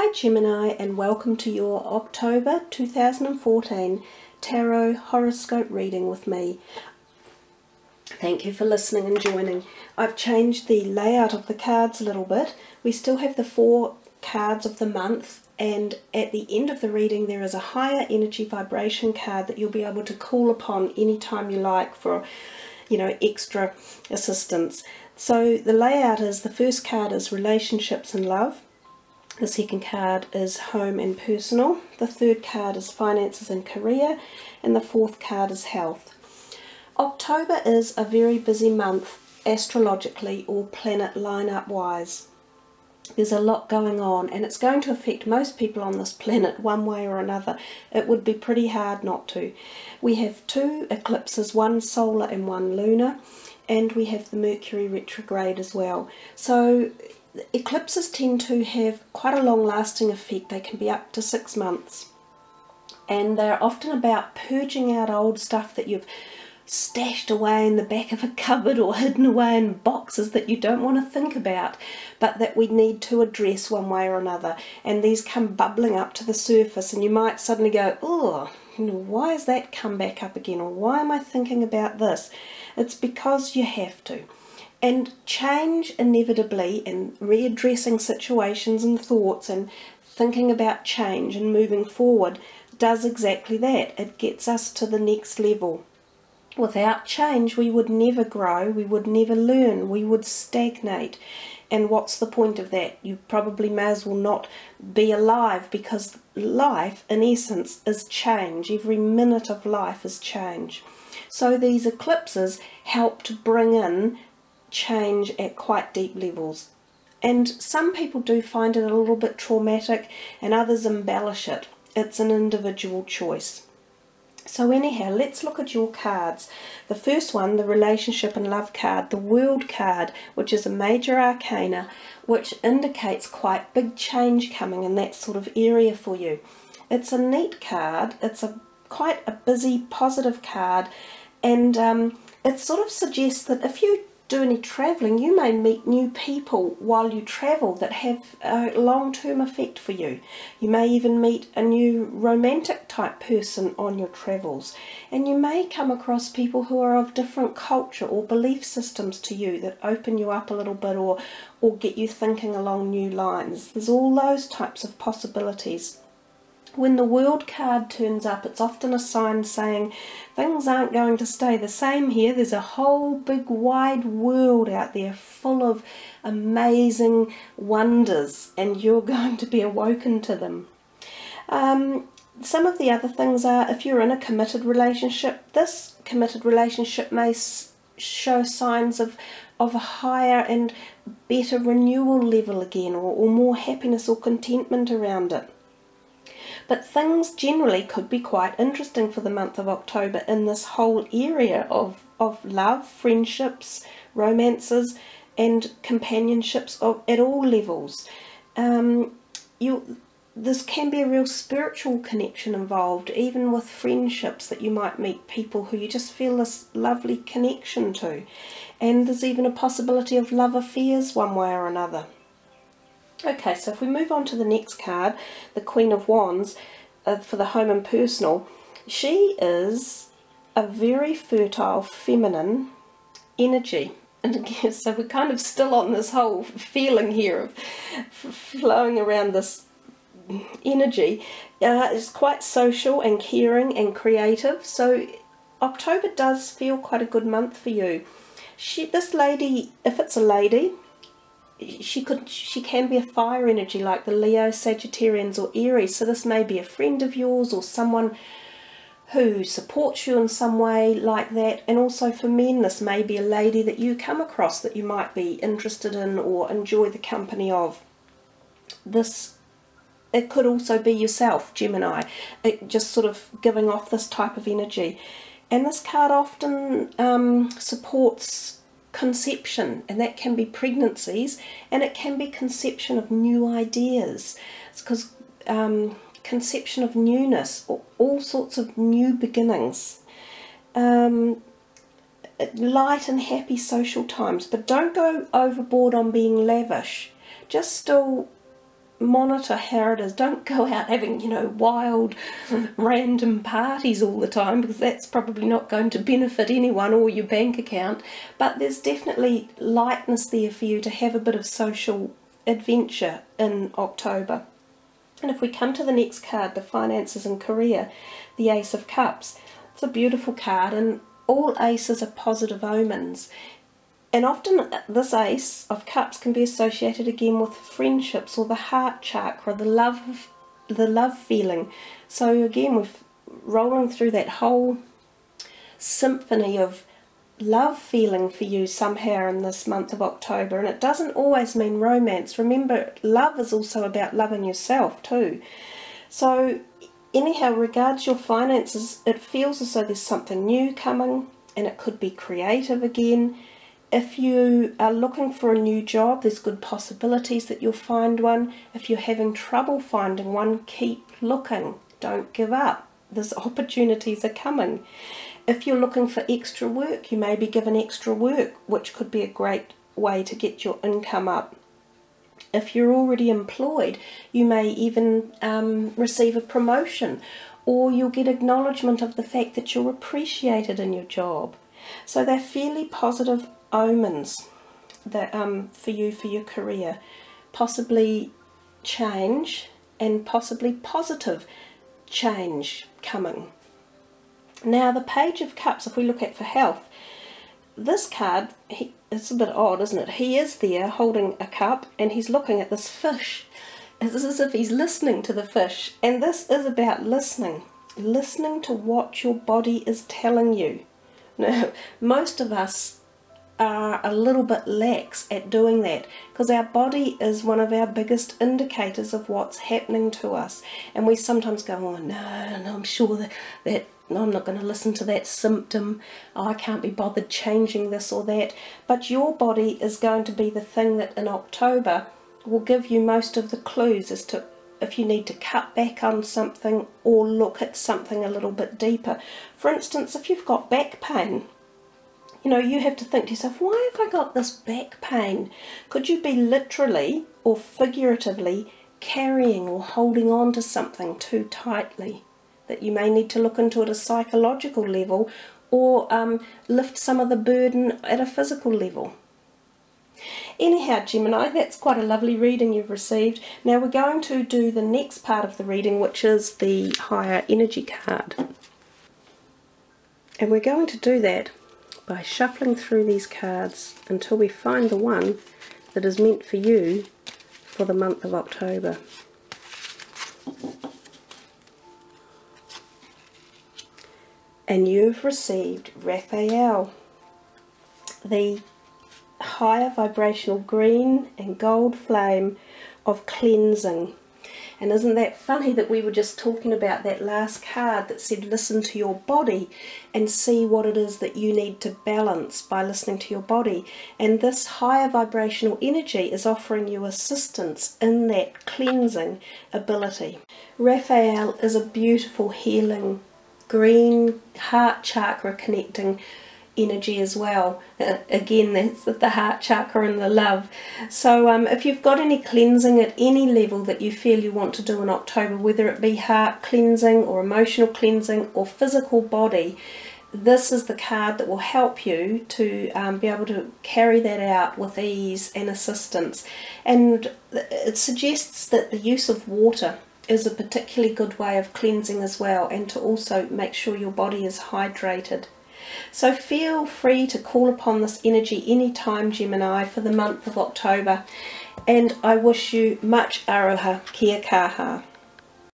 Hi Gemini, and welcome to your October 2014 Tarot Horoscope reading with me. Thank you for listening and joining. I've changed the layout of the cards a little bit. We still have the 4 cards of the month, and at the end of the reading there is a higher energy vibration card that you'll be able to call upon anytime you like for, extra assistance. So the layout is, the first card is relationships and love. The second card is home and personal. The third card is finances and career. And the fourth card is health. October is a very busy month astrologically or planet lineup wise. There's a lot going on, and it's going to affect most people on this planet one way or another. It would be pretty hard not to. We have 2 eclipses, one solar and one lunar, and we have the Mercury retrograde as well. So eclipses tend to have quite a long-lasting effect. They can be up to 6 months, and they're often about purging out old stuff that you've stashed away in the back of a cupboard or hidden away in boxes that you don't want to think about, but that we need to address one way or another. And these come bubbling up to the surface, and you might suddenly go, oh, why has that come back up again, or why am I thinking about this? It's because you have to. And change inevitably, and readdressing situations and thoughts and thinking about change and moving forward does exactly that. It gets us to the next level. Without change we would never grow, we would never learn, we would stagnate. And what's the point of that? You probably may as well not be alive, because life in essence is change. Every minute of life is change. So these eclipses help to bring in change at quite deep levels, and some people do find it a little bit traumatic and others embellish it. It's an individual choice. So anyhow, let's look at your cards. The first one, the relationship and love card, the World card, which is a major arcana, which indicates quite big change coming in that sort of area for you. It's a neat card. It's quite a busy, positive card, and it sort of suggests that if you do any travelling, you may meet new people while you travel that have a long-term effect for you. You may even meet a new romantic type person on your travels, and you may come across people who are of different culture or belief systems to you that open you up a little bit, or get you thinking along new lines. There's all those types of possibilities. When the World card turns up, it's often a sign saying things aren't going to stay the same here. There's a whole big wide world out there full of amazing wonders, and you're going to be awoken to them. Some of the other things are, if you're in a committed relationship, this committed relationship may show signs of a higher and better renewal level again, or more happiness or contentment around it. But things generally could be quite interesting for the month of October in this whole area of love, friendships, romances and companionships at all levels. This can be a real spiritual connection involved, even with friendships, that you might meet people who you just feel this lovely connection to. And there's even a possibility of love affairs one way or another. Okay, so if we move on to the next card, the Queen of Wands, for the home and personal, she is a very fertile feminine energy. And again, so we're kind of still on this whole feeling here of flowing around this energy. It's quite social and caring and creative, so October does feel quite a good month for you. This lady, if it's a lady, she can be a fire energy like the Leo, Sagittarians or Aries. So this may be a friend of yours or someone who supports you in some way like that. And also for men, this may be a lady that you come across that you might be interested in or enjoy the company of. It could also be yourself, Gemini, just sort of giving off this type of energy. And this card often supports conception, and that can be pregnancies, and it can be conception of new ideas. It's because conception of newness, or all sorts of new beginnings. Light and happy social times, but don't go overboard on being lavish. Just still monitor how it is. Don't go out having, you know, wild random parties all the time, because that's probably not going to benefit anyone or your bank account. But there's definitely lightness there for you to have a bit of social adventure in October. And if we come to the next card, the finances and career, the Ace of Cups, it's a beautiful card, and all aces are positive omens. And often this Ace of Cups can be associated again with friendships or the heart chakra, the love feeling. So again, we're rolling through that whole symphony of love feeling for you somehow in this month of October. And it doesn't always mean romance. Remember, love is also about loving yourself too. So anyhow, regards your finances, it feels as though there's something new coming, and it could be creative again. If you are looking for a new job, there's good possibilities that you'll find one. If you're having trouble finding one, keep looking. Don't give up. There's opportunities are coming. If you're looking for extra work, you may be given extra work, which could be a great way to get your income up. If you're already employed, you may even receive a promotion, or you'll get acknowledgement of the fact that you're appreciated in your job. So they're fairly positive omens that for you, for your career. Possibly change, and possibly positive change coming. Now the Page of Cups, if we look at for health, this card, it's a bit odd, isn't it? He is there holding a cup, and he's looking at this fish. It's as if he's listening to the fish. And this is about listening. Listening to what your body is telling you. Now, most of us are a little bit lax at doing that, because our body is one of our biggest indicators of what's happening to us. And we sometimes go, oh no, I'm sure that no, I'm not going to listen to that symptom. Oh, I can't be bothered changing this or that. But your body is going to be the thing that in October will give you most of the clues as to if you need to cut back on something or look at something a little bit deeper. For instance, if you've got back pain, you know, you have to think to yourself, why have I got this back pain? Could you be literally or figuratively carrying or holding on to something too tightly, that you may need to look into at a psychological level, or lift some of the burden at a physical level? Anyhow, Gemini, that's quite a lovely reading you've received. Now we're going to do the next part of the reading, which is the higher energy card. And we're going to do that by shuffling through these cards until we find the one that is meant for you for the month of October. And you've received Raphael, the higher vibrational green and gold flame of cleansing. And isn't that funny that we were just talking about that last card that said listen to your body and see what it is that you need to balance by listening to your body. And this higher vibrational energy is offering you assistance in that cleansing ability. Raphael is a beautiful healing green heart chakra connecting energy as well. Again, that's the heart chakra and the love. So if you've got any cleansing at any level that you feel you want to do in October, whether it be heart cleansing or emotional cleansing or physical body, this is the card that will help you to be able to carry that out with ease and assistance. And it suggests that the use of water is a particularly good way of cleansing as well, and to also make sure your body is hydrated. So feel free to call upon this energy anytime, Gemini, for the month of October. And I wish you much aroha kia kaha.